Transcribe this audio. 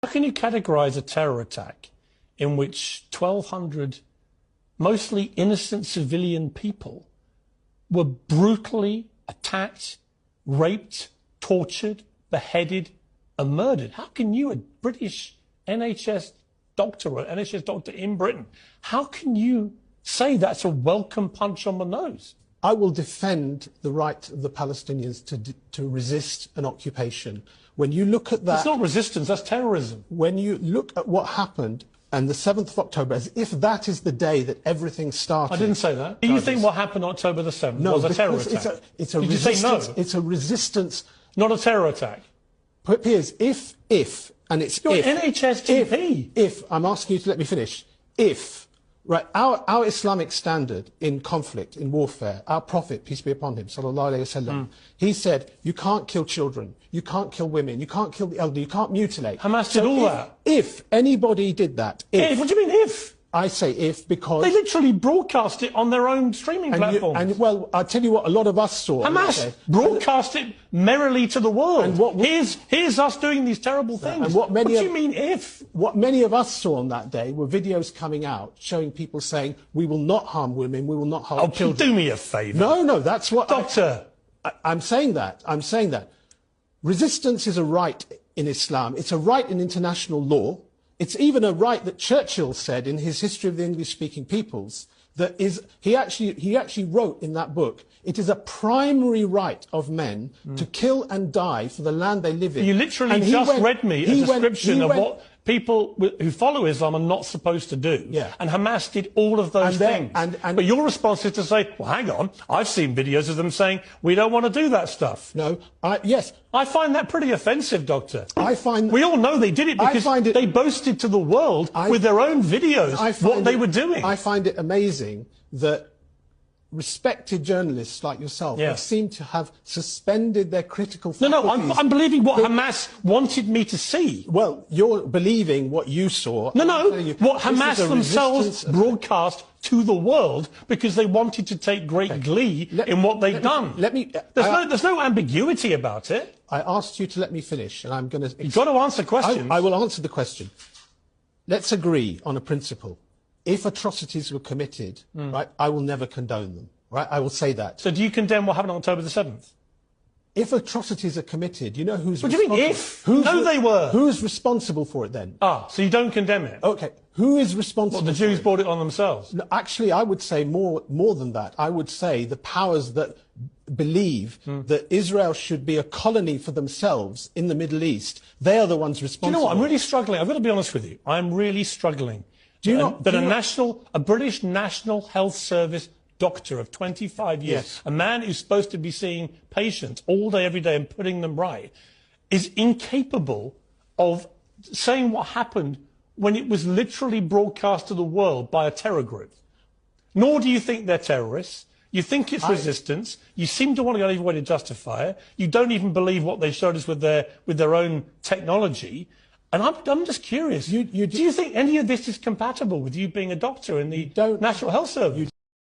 How can you categorize a terror attack in which 1,200 mostly innocent civilian people were brutally attacked, raped, tortured, beheaded, and murdered? How can you, a British NHS doctor or NHS doctor in Britain, how can you say that's a welcome punch on the nose? I will defend the right of the Palestinians to resist an occupation. When you look at that... That's not resistance, that's terrorism. When you look at what happened on the 7th of October, as if that is the day that everything started... I didn't say that. Do you think what happened on October the 7th was a terror attack? It's a Did resistance, you say no? It's a resistance... Not a terror attack. Piers, and it's You're if... an NHS GP. If, I'm asking you to let me finish, if... Right, our Islamic standard in conflict, in warfare, our Prophet, peace be upon him, sallallahu alayhi wasallam, he said, you can't kill children, you can't kill women, you can't kill the elderly, you can't mutilate. Hamas did all that. If anybody did that, if... What do you mean if? I say if because... They literally broadcast it on their own streaming platforms. Well, I'll tell you what a lot of us saw. Hamas broadcast it merrily to the world. And here's us doing these terrible things. And what do you mean if? What many of us saw on that day were videos coming out showing people saying, we will not harm women, we will not harm children. Do me a favour. No, that's what... Doctor. I'm saying that. Resistance is a right in Islam. It's a right in international law. It's even a right that Churchill said in his History of the English-Speaking Peoples, that is, he actually wrote in that book, it is a primary right of men to kill and die for the land they live in. You literally just read me a description of what people who follow Islam are not supposed to do. Yeah. And Hamas did all of those things. But your response is to say, well, hang on, I've seen videos of them saying, we don't want to do that stuff. No, yes. I find that pretty offensive, Doctor. We all know they did it because they boasted to the world with their own videos what they were doing. I find it amazing that respected journalists like yourself seem to have suspended their critical faculties. No, I'm believing what Hamas wanted me to see. Well, you're believing what you saw. No, what Hamas themselves broadcast to the world because they wanted to take great glee in what they've done. There's no ambiguity about it. I asked you to let me finish, and I'm going to... You've got to answer questions. I will answer the question. Let's agree on a principle. If atrocities were committed, right, I will never condone them. Right, I will say that. So do you condemn what happened on October the 7th? If atrocities are committed, you know who's responsible? What do you mean if? No, they were. Who's responsible for it then? So you don't condemn it? Okay. Who is responsible? Well, the Jews brought it on themselves. No, actually, I would say more than that. I would say the powers that believe that Israel should be a colony for themselves in the Middle East, they are the ones responsible. Do you know what? I'm really struggling. I've got to be honest with you. I'm really struggling. A British National Health Service doctor of 25 years, a man who's supposed to be seeing patients all day, every day and putting them right, is incapable of saying what happened when it was literally broadcast to the world by a terror group. Nor do you think they're terrorists. You think it's resistance. You seem to want to go every way to justify it. You don't even believe what they showed us with their own technology. And I'm just curious. Do you think any of this is compatible with you being a doctor in the National Health Service?